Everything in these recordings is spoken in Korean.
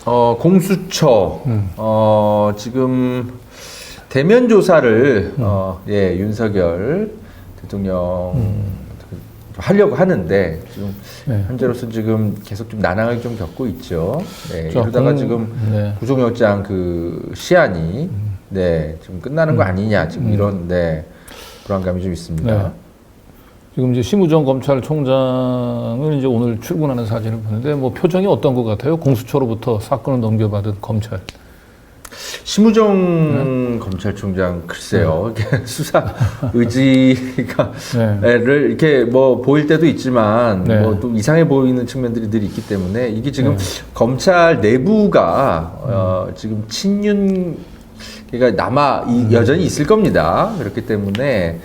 공수처, 지금 대면 조사를, 예, 윤석열 대통령 하려고 하는데, 지금, 네. 현재로서 지금 계속 좀 난항을 좀 겪고 있죠. 네, 자, 이러다가 지금 네. 구속영장 그 시한이, 네, 지금 끝나는 거 아니냐, 지금 이런, 네, 불안감이 좀 있습니다. 네. 지금 이제 심우정 검찰총장은 이제 오늘 출근하는 사진을 보는데 뭐 표정이 어떤 것 같아요? 공수처로부터 사건을 넘겨받은 검찰. 심우정 검찰총장 글쎄요, 이렇게 수사 의지가를 이렇게 뭐 보일 때도 있지만 네. 뭐 또 이상해 보이는 측면들이 늘 있기 때문에 이게 지금 검찰 내부가 지금 친윤 그러니까 여전히 있을 겁니다. 그렇기 때문에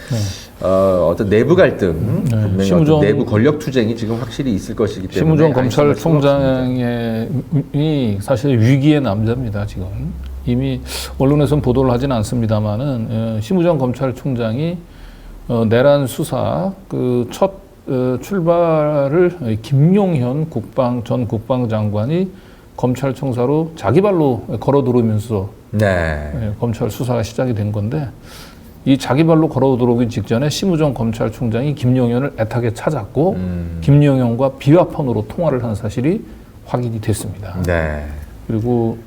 어떤 내부 갈등, 분명히 어떤 내부 권력 투쟁이 지금 확실히 있을 것이기 때문에 심우정 검찰총장이 사실 위기의 남자입니다. 지금 이미 언론에서는 보도를 하지는 않습니다만은 심우정 검찰총장이 내란 수사 그 첫 출발을 김용현 전 국방장관이 검찰총사로 자기 발로 걸어 들어오면서 네. 검찰 수사가 시작이 된 건데 이 자기 발로 걸어 들어오기 직전에 심우정 검찰총장이 김용현을 애타게 찾았고 김용현과 비화폰으로 통화를 한 사실이 확인이 됐습니다. 네. 그리고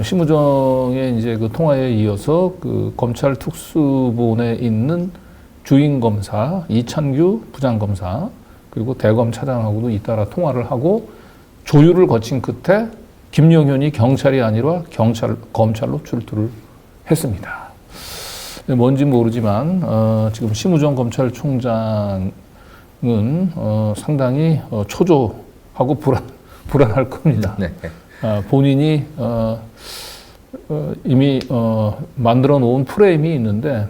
심우정의 이제 그 통화에 이어서 그 검찰 특수본에 있는 주임 검사 이찬규 부장검사 그리고 대검 차장하고도 잇따라 통화를 하고 조율을 거친 끝에 김용현이 경찰이 아니라 검찰로 출두를 했습니다. 뭔지 모르지만 지금 심우정 검찰총장은 상당히 초조하고 불안할 겁니다. 네. 본인이 이미 만들어 놓은 프레임이 있는데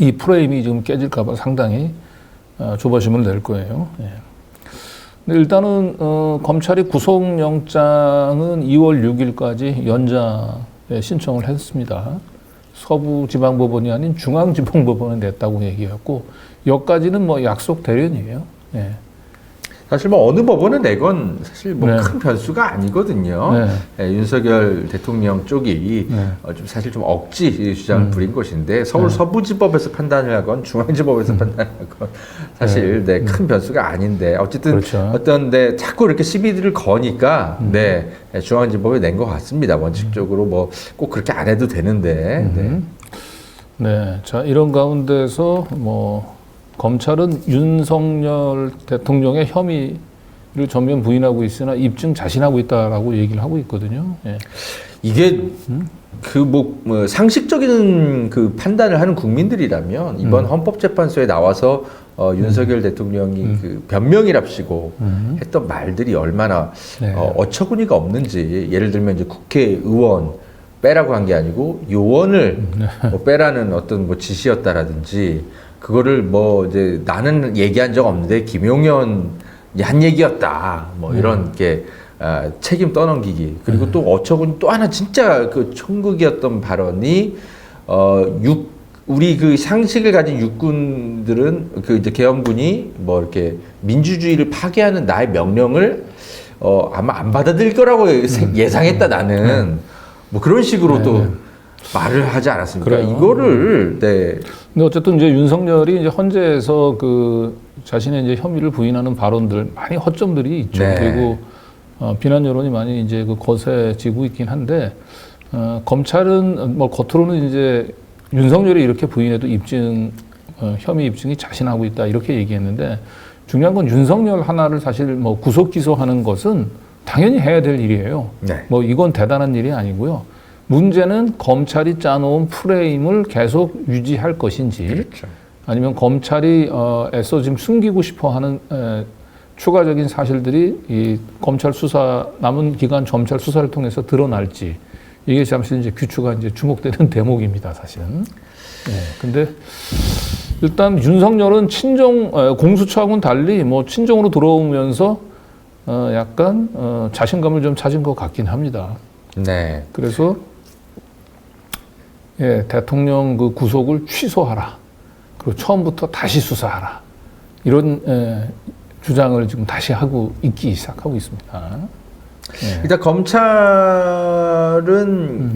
이 프레임이 지금 깨질까 봐 상당히 조바심을 낼 거예요. 예. 근데 일단은 검찰이 구속영장은 2월 6일까지 연장에 신청을 했습니다. 서부지방법원이 아닌 중앙지방법원에 냈다고 얘기했고 여기까지는 뭐 약속 대련이에요. 예. 사실 뭐 어느 법원에 내건 사실 뭐 네. 큰 변수가 아니거든요. 네. 네, 윤석열 대통령 쪽이 네. 좀 사실 좀 억지 주장을 부린 것인데 서울 서부지법에서 판단을 하건 중앙지법에서 판단을 하건 사실 큰 변수가 아닌데 어쨌든 그렇죠. 어떤 자꾸 이렇게 시비를 거니까 중앙지법에 낸 것 같습니다. 원칙적으로 뭐 꼭 그렇게 안 해도 되는데. 네, 자 이런 가운데서 뭐 검찰은 윤석열 대통령의 혐의를 전면 부인하고 있으나 입증 자신하고 있다라고 얘기를 하고 있거든요. 예. 이게 뭐 상식적인 그 판단을 하는 국민들이라면 이번 헌법재판소에 나와서 윤석열 대통령이 그 변명이랍시고 했던 말들이 얼마나 어처구니가 없는지 예를 들면 이제 국회의원 빼라고 한 게 아니고 요원을 뭐 빼라는 어떤 뭐 지시였다라든지 그거를 뭐 이제 나는 얘기한 적 없는데 김용현이 한 얘기였다 뭐 이런 게 책임 떠넘기기 그리고 또 어처구니 또 하나 진짜 그 천극이었던 발언이 우리 그 상식을 가진 육군들은 그 이제 계엄군이 뭐 이렇게 민주주의를 파괴하는 나의 명령을 아마 안 받아들일 거라고 예상했다 나는 뭐 그런 식으로 또 말을 하지 않았습니까? 그래요. 이거를 근데 어쨌든 이제 윤석열이 이제 헌재에서 그 자신의 이제 혐의를 부인하는 발언들 많이 허점들이 있죠. 네. 그리고 비난 여론이 많이 이제 그 거세지고 있긴 한데 검찰은 뭐 겉으로는 이제 윤석열이 이렇게 부인해도 혐의 입증이 자신하고 있다 이렇게 얘기했는데 중요한 건 윤석열 하나를 사실 뭐 구속 기소하는 것은 당연히 해야 될 일이에요. 네. 뭐 이건 대단한 일이 아니고요. 문제는 검찰이 짜놓은 프레임을 계속 유지할 것인지 그렇죠. 아니면 검찰이 애써 지금 숨기고 싶어하는 추가적인 사실들이 이 검찰 수사 남은 기간 검찰 수사를 통해서 드러날지 이게 잠시 이제 귀추가 이제 주목되는 대목입니다, 사실은. 근데 일단 윤석열은 공수처하고는 달리 뭐 친정으로 들어오면서 약간 자신감을 좀 찾은 것 같긴 합니다. 네. 그래서 대통령 그 구속을 취소하라. 그리고 처음부터 다시 수사하라. 이런 주장을 지금 다시 하고 있기 시작하고 있습니다. 예. 일단 검찰은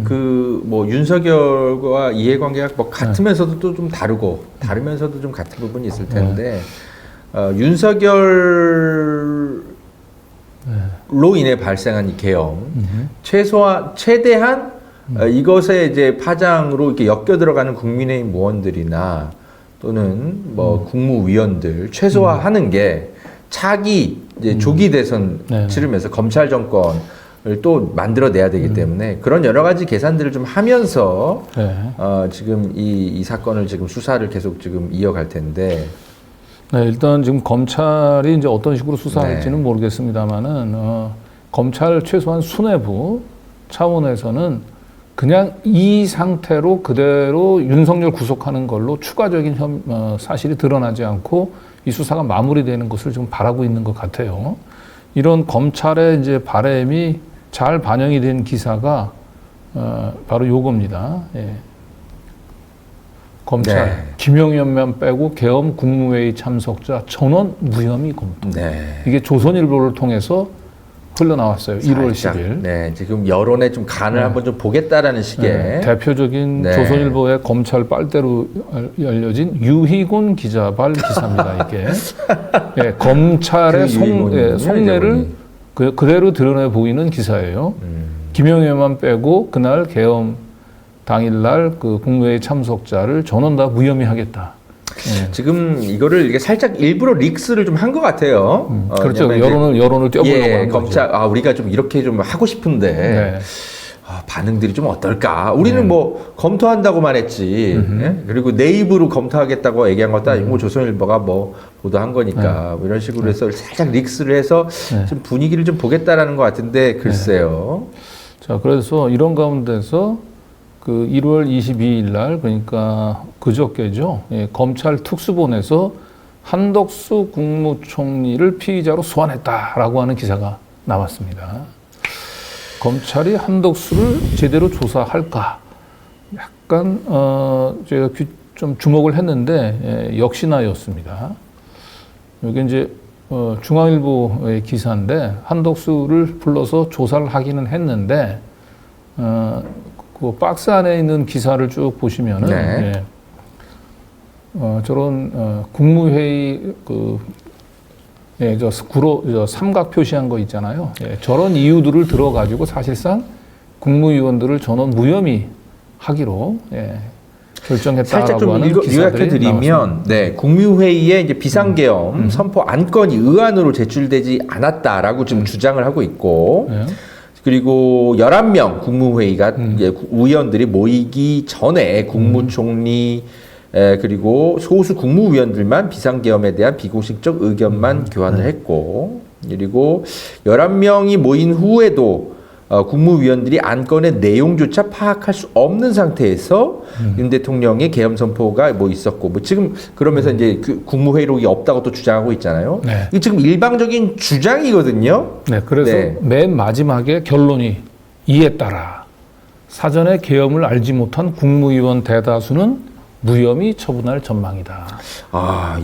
그 뭐 윤석열과 이해관계가 뭐 같으면서도 또 좀 다르면서도 좀 같은 부분이 있을 텐데 윤석열로 인해 발생한 이 계엄 최대한 이것에 이제 파장으로 이렇게 엮여 들어가는 국민의힘 의원들이나 또는 뭐 국무위원들 최소화하는 게 차기 이제 조기 대선 네. 치르면서 검찰 정권을 또 만들어내야 되기 때문에 그런 여러 가지 계산들을 좀 하면서 네. 지금 이 사건을 지금 수사를 계속 지금 이어갈 텐데. 네, 일단 지금 검찰이 이제 어떤 식으로 수사할지는 모르겠습니다만은 검찰 최소한 수뇌부 차원에서는 그냥 이 상태로 그대로 윤석열 구속하는 걸로 추가적인 사실이 드러나지 않고 이 수사가 마무리되는 것을 좀 바라고 있는 것 같아요. 이런 검찰의 이제 바람이 잘 반영이 된 기사가 바로 요겁니다. 예. 검찰 네. 김용현만 빼고 계엄 국무회의 참석자 전원 무혐의 검토. 네. 이게 조선일보를 통해서 흘러나왔어요. 1월 살짝, 10일. 네, 지금 여론에 좀 간을 한번 좀 보겠다라는 식의 네, 대표적인 네. 조선일보의 검찰 빨대로 알려진 유희곤 기자발 기사입니다. 이게 예, 검찰의 그 유희곤이군요, 속내를 이제 그대로 드러내 보이는 기사예요. 김영애만 빼고 그날 계엄 당일날 그 국무회의 참석자를 전원 다 무혐의 하겠다. 예. 지금 이거를 이게 살짝 일부러 릭스를 좀 한 것 같아요. 그렇죠. 왜냐면 이제 여론을 떼어보려고 예, 하는 검찰 우리가 좀 이렇게 좀 하고 싶은데 네. 반응들이 좀 어떨까? 우리는 뭐 검토한다고만 했지. 예? 그리고 내 입으로 검토하겠다고 얘기한 것도 아니고 조선일보가 뭐 보도한 거니까 뭐 이런 식으로 해서 살짝 릭스를 해서 좀 분위기를 좀 보겠다라는 것 같은데 글쎄요. 자, 그래서 이런 가운데서 그 1월 22일 날 그러니까 그저께죠. 예, 검찰 특수본에서 한덕수 국무총리를 피의자로 소환했다라고 하는 기사가 나왔습니다. 검찰이 한덕수를 제대로 조사할까? 약간 제가 좀 주목을 했는데 역시나였습니다. 여기 이제 중앙일보의 기사인데 한덕수를 불러서 조사를 하기는 했는데 그 박스 안에 있는 기사를 쭉 보시면은 네. 예, 저런 국무회의 저 삼각 표시한 거 있잖아요. 예, 저런 이유들을 들어가지고 사실상 국무위원들을 전원 무혐의 하기로 살짝 좀 결정했다라고 하는 기사들이 요약해드리면, 나왔습니다. 네, 국무회의에 이제 비상계엄 선포 안건이 의안으로 제출되지 않았다라고 지금 주장을 하고 있고, 예. 그리고 11명 국무회의가 이제 의원들이 모이기 전에 국무총리 그리고 소수 국무위원들만 비상계엄에 대한 비공식적 의견만 교환을 했고, 그리고 11명이 모인 후에도 국무위원들이 안건의 내용조차 파악할 수 없는 상태에서 윤 대통령의 계엄 선포가 뭐 있었고, 뭐 지금 그러면서 이제 그 국무회의록이 없다고 또 주장하고 있잖아요. 네. 이게 지금 일방적인 주장이거든요. 네, 그래서 네. 맨 마지막에 결론이 이에 따라 사전에 계엄을 알지 못한 국무위원 대다수는 무혐의 처분할 전망이다.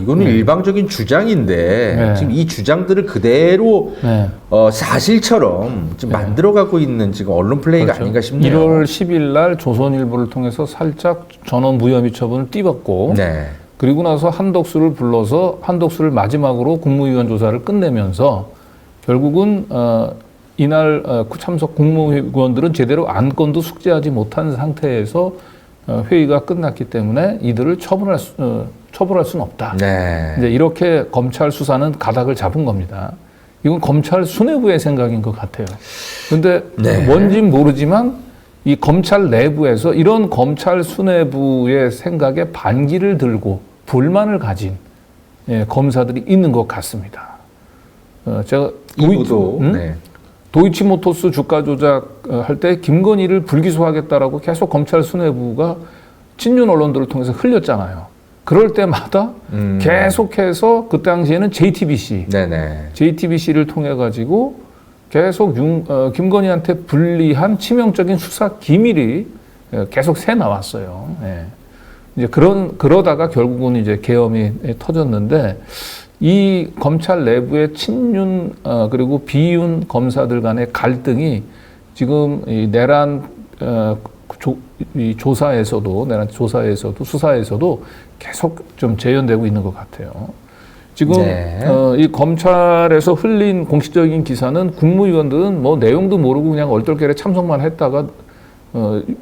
이거는 일방적인 주장인데 네. 지금 이 주장들을 그대로 네. 사실처럼 지금 만들어가고 있는 지금 언론 플레이가 그렇죠. 아닌가 싶네요. 1월 10일 날 조선일보를 통해서 살짝 전원 무혐의 처분을 띄웠고 네. 그리고 나서 한덕수를 불러서 한덕수를 마지막으로 국무위원 조사를 끝내면서 결국은 이날 참석 국무위원들은 제대로 안건도 숙지하지 못한 상태에서 회의가 끝났기 때문에 이들을 처벌할 수는 없다. 네. 이제 이렇게 검찰 수사는 가닥을 잡은 겁니다. 이건 검찰 수뇌부의 생각인 것 같아요. 그런데 네. 뭔진 모르지만 이 검찰 내부에서 이런 검찰 수뇌부의 생각에 반기를 들고 불만을 가진 검사들이 있는 것 같습니다. 제가 이보도 네. 도이치모터스 주가 조작할 때 김건희를 불기소하겠다라고 계속 검찰 수뇌부가 친윤 언론들을 통해서 흘렸잖아요. 그럴 때마다 계속해서 그 당시에는 JTBC를 통해 가지고 계속 김건희한테 불리한 치명적인 수사 기밀이 계속 새 나왔어요. 예. 이제 그러다가 결국은 이제 계엄이 터졌는데 이 검찰 내부의 친윤 그리고 비윤 검사들 간의 갈등이 지금 이 내란 이 조사에서도 내란 조사에서도 수사에서도 계속 좀 재현되고 있는 것 같아요. 지금 네. 이 검찰에서 흘린 공식적인 기사는 국무위원들은 뭐 내용도 모르고 그냥 얼떨결에 참석만 했다가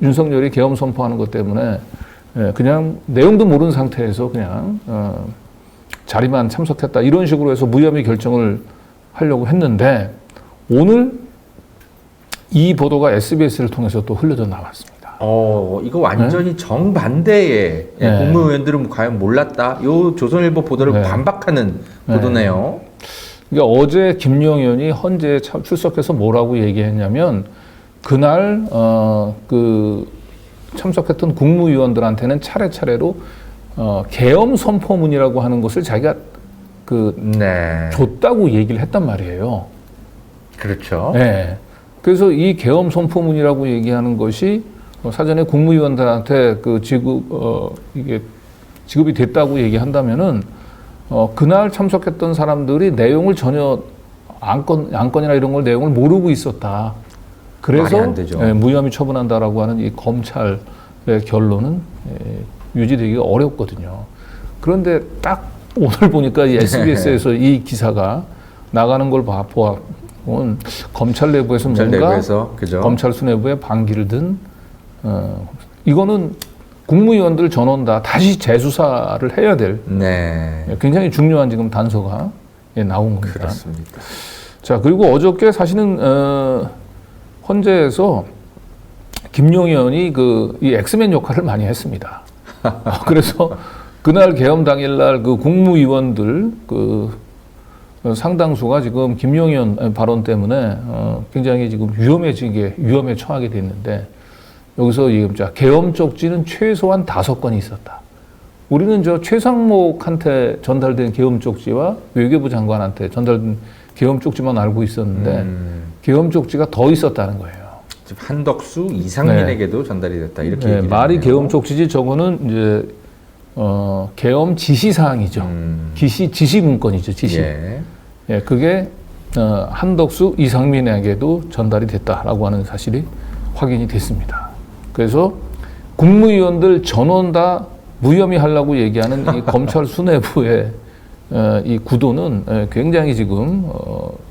윤석열이 계엄 선포하는 것 때문에 그냥 내용도 모르는 상태에서 그냥 자리만 참석했다 이런 식으로 해서 무혐의 결정을 하려고 했는데 오늘 이 보도가 SBS를 통해서 또 흘려져 나왔습니다. 이거 완전히 정반대의 네. 국무위원들은 과연 몰랐다. 요 조선일보 보도를 네. 반박하는 보도네요. 그러니까 어제 김용현이 헌재에 출석해서 뭐라고 얘기했냐면 그날 그 참석했던 국무위원들한테는 차례차례로 계엄 선포문이라고 하는 것을 자기가 네. 줬다고 얘기를 했단 말이에요. 그렇죠. 네. 그래서 이 계엄 선포문이라고 얘기하는 것이 사전에 국무위원들한테 그 이게 지급이 됐다고 얘기한다면은 그날 참석했던 사람들이 내용을 전혀 안건이나 이런 걸 내용을 모르고 있었다. 그래서 말이 안 되죠. 무혐의 처분한다라고 하는 이 검찰의 결론은 유지되기가 어렵거든요. 그런데 딱 오늘 보니까 이 SBS에서 이 기사가 나가는 걸 보면 검찰 내부에서 뭔가 그죠? 검찰 수뇌부에 반기를 든 이거는 국무위원들 전원 다 다시 재수사를 해야 될 네. 굉장히 중요한 지금 단서가 나온 겁니다. 그렇습니다. 자, 그리고 어저께 사실은 헌재에서 김용현이 이 엑스맨 역할을 많이 했습니다. 그래서 그날 계엄 당일날 그 국무위원들 상당수가 지금 김용현 발언 때문에 굉장히 지금 위험에 처하게 됐는데 여기서 계엄 쪽지는 최소한 5건이 있었다. 우리는 최상목한테 전달된 계엄 쪽지와 외교부 장관한테 전달된 계엄 쪽지만 알고 있었는데 계엄 쪽지가 더 있었다는 거예요. 한덕수, 이상민에게도 전달이 됐다 이렇게 얘기를 말이 했네요. 계엄 쪽지지 저거는 이제 계엄 지시 사항이죠. 지시 문건이죠. 지시. 예. 그게 한덕수, 이상민에게도 전달이 됐다라고 하는 사실이 확인이 됐습니다. 그래서 국무위원들 전원 다 무혐의 하려고 얘기하는 이 검찰 수뇌부의 이 구도는 굉장히 지금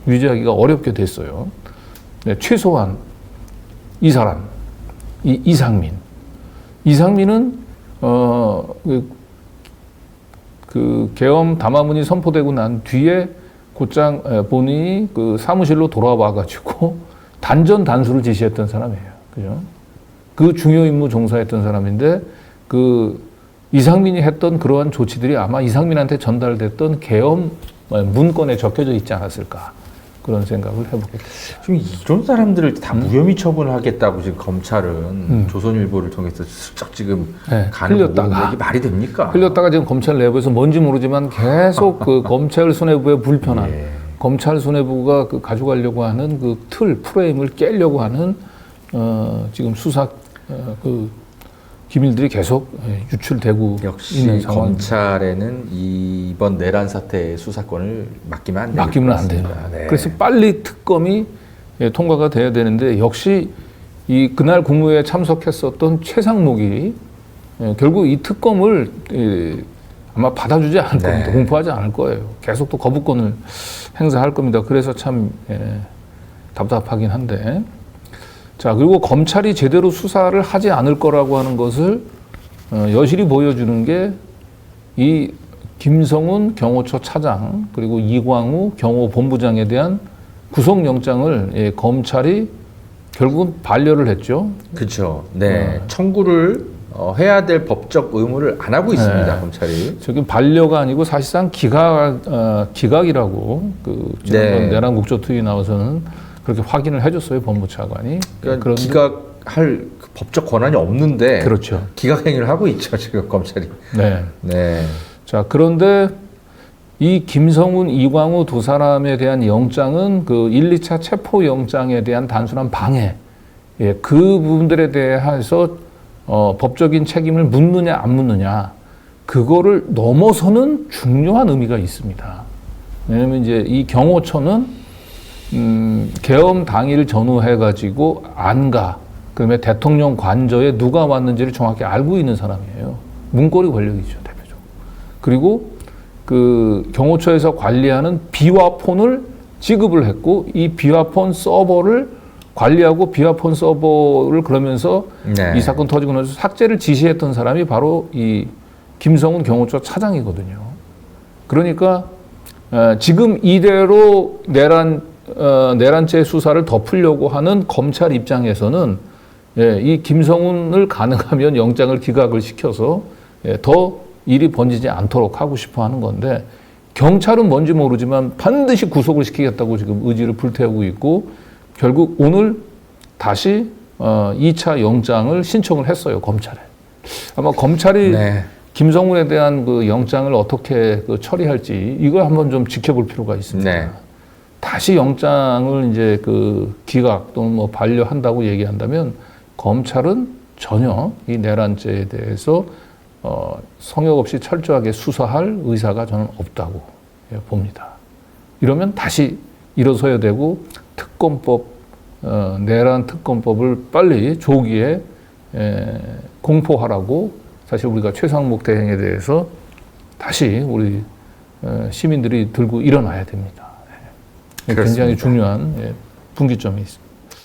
유지하기가 어렵게 됐어요. 최소한 이 사람, 이상민은 그 계엄 담화문이 선포되고 난 뒤에 곧장 본인이 그 사무실로 돌아와 가지고 단전 단수를 지시했던 사람이에요. 그죠? 그 중요 임무 종사했던 사람인데 이상민이 했던 그러한 조치들이 아마 이상민한테 전달됐던 계엄 문건에 적혀져 있지 않았을까 그런 생각을 해보게 됐어요. 지금 이런 사람들을 다 무혐의 처분하겠다고 지금 검찰은 조선일보를 통해서 슬쩍 지금 가는 흘렸다가 이게 말이 됩니까? 흘렸다가 지금 검찰 내부에서 뭔지 모르지만 계속 그 검찰 수뇌부의 불편함, 검찰 수뇌부가 가져가려고 하는 그 프레임을 깨려고 하는 지금 수사 기밀들이 계속 유출되고 역시 있는 상황. 검찰에는 이번 내란 사태의 수사권을 맡기면 안 돼요. 네. 그래서 빨리 특검이 통과가 돼야 되는데 역시 그날 국무회에 참석했었던 최상목이 결국 이 특검을 아마 받아주지 않을 겁니다. 공포하지 않을 거예요. 계속 또 거부권을 행사할 겁니다. 그래서 참 답답하긴 한데. 자, 그리고 검찰이 제대로 수사를 하지 않을 거라고 하는 것을 여실히 보여주는 게 이 김성훈 경호처 차장 그리고 이광우 경호본부장에 대한 구속영장을 검찰이 결국은 반려를 했죠. 그렇죠. 네, 청구를 해야 될 법적 의무를 안 하고 있습니다. 검찰이. 저기 반려가 아니고 사실상 기각이라고 지난번 내란 국조특위 나와서는 그렇게 확인을 해줬어요, 법무차관이. 그러니까 기각할 법적 권한이 없는데, 그렇죠. 기각 행위를 하고 있죠, 지금 검찰이. 네. 자, 그런데 이 김성훈, 이광우 두 사람에 대한 영장은 1, 2차 체포 영장에 대한 단순한 방해, 그 부분들에 대해서 법적인 책임을 묻느냐 안 묻느냐, 그거를 넘어서는 중요한 의미가 있습니다. 왜냐면 이제 이 경호처는 계엄 당일 전후해가지고 안 가. 그다음에 대통령 관저에 누가 왔는지를 정확히 알고 있는 사람이에요. 문고리 권력이죠, 대표적으로. 그리고 그 경호처에서 관리하는 비화폰을 지급을 했고 이 비화폰 서버를 관리하고 비화폰 서버를 그러면서 네. 이 사건 터지고 나서 삭제를 지시했던 사람이 바로 이 김성훈 경호처 차장이거든요. 그러니까 지금 이대로 내란죄 수사를 덮으려고 하는 검찰 입장에서는 이 김성훈을 가능하면 영장을 기각을 시켜서 더 일이 번지지 않도록 하고 싶어 하는 건데 경찰은 뭔지 모르지만 반드시 구속을 시키겠다고 지금 의지를 불태우고 있고 결국 오늘 다시 2차 영장을 신청을 했어요, 검찰에. 아마 검찰이 네. 김성훈에 대한 그 영장을 어떻게 그 처리할지 이걸 한번 좀 지켜볼 필요가 있습니다. 네. 다시 영장을 이제 그 기각 또는 뭐 반려한다고 얘기한다면 검찰은 전혀 이 내란죄에 대해서 성역 없이 철저하게 수사할 의사가 저는 없다고 봅니다. 이러면 다시 일어서야 되고 특검법, 내란 특검법을 빨리 조기에 공포하라고 사실 우리가 최상목 대행에 대해서 다시 우리 시민들이 들고 일어나야 됩니다. 굉장히 그렇습니다. 중요한 분기점이 있습니다.